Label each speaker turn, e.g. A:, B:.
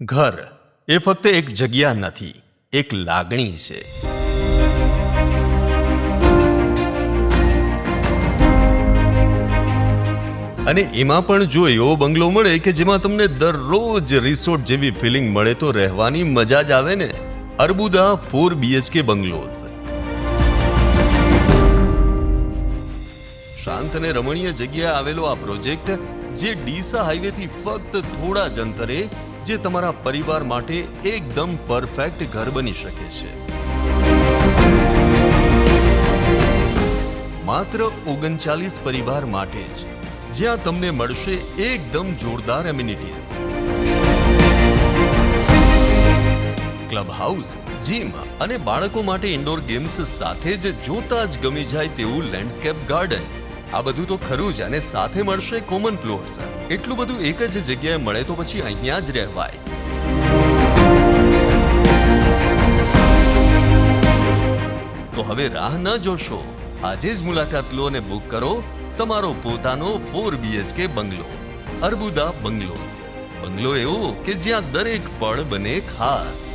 A: ઘર એ ફક્ત એક જગ્યા નથી, એક લાગણી છે. અને એમાં પણ જો એવો બંગલો મળે કે જેમાં તમને દરરોજ રિસોર્ટ જેવી ફિલિંગ મળે તો રહેવાની મજા જ આવે ને. Arbuda 4 BHK bungalows. શાંત અને રમણીય જગ્યાએ આવેલો આ પ્રોજેક્ટ, જે ડીસા હાઈવેથી ફક્ત થોડા જ અંતરે, જે તમારા પરિવાર માટે એકદમ પરફેક્ટ ઘર બની શકે છે. માત્ર 39 પરિવાર માટે જ, જ્યાં તમને મળશે એકદમ જોરદાર એમિનિટીઝ. ક્લબ હાઉસ, જીમ અને બાળકો માટે ઇન્ડોર ગેમ્સ સાથે જ જોતા જ ગમી જાય તેવું લેન્ડસ્કેપ ગાર્ડન. આ બધું તો ખરું જ, અને સાથે મળશે કોમન પ્લોટ્સ. એટલું બધું એક જ જગ્યાએ મળે તો પછી અહીંયા જ રહેવાય. તો હવે રાહ ન જોશો, આજે જ મુલાકાત લો અને બુક કરો તમારો પોતાનો 4 BHK બંગલો. અર્બુદા બંગલોઝ. બંગલો એવો કે જ્યાં દરેક પળ બને ખાસ.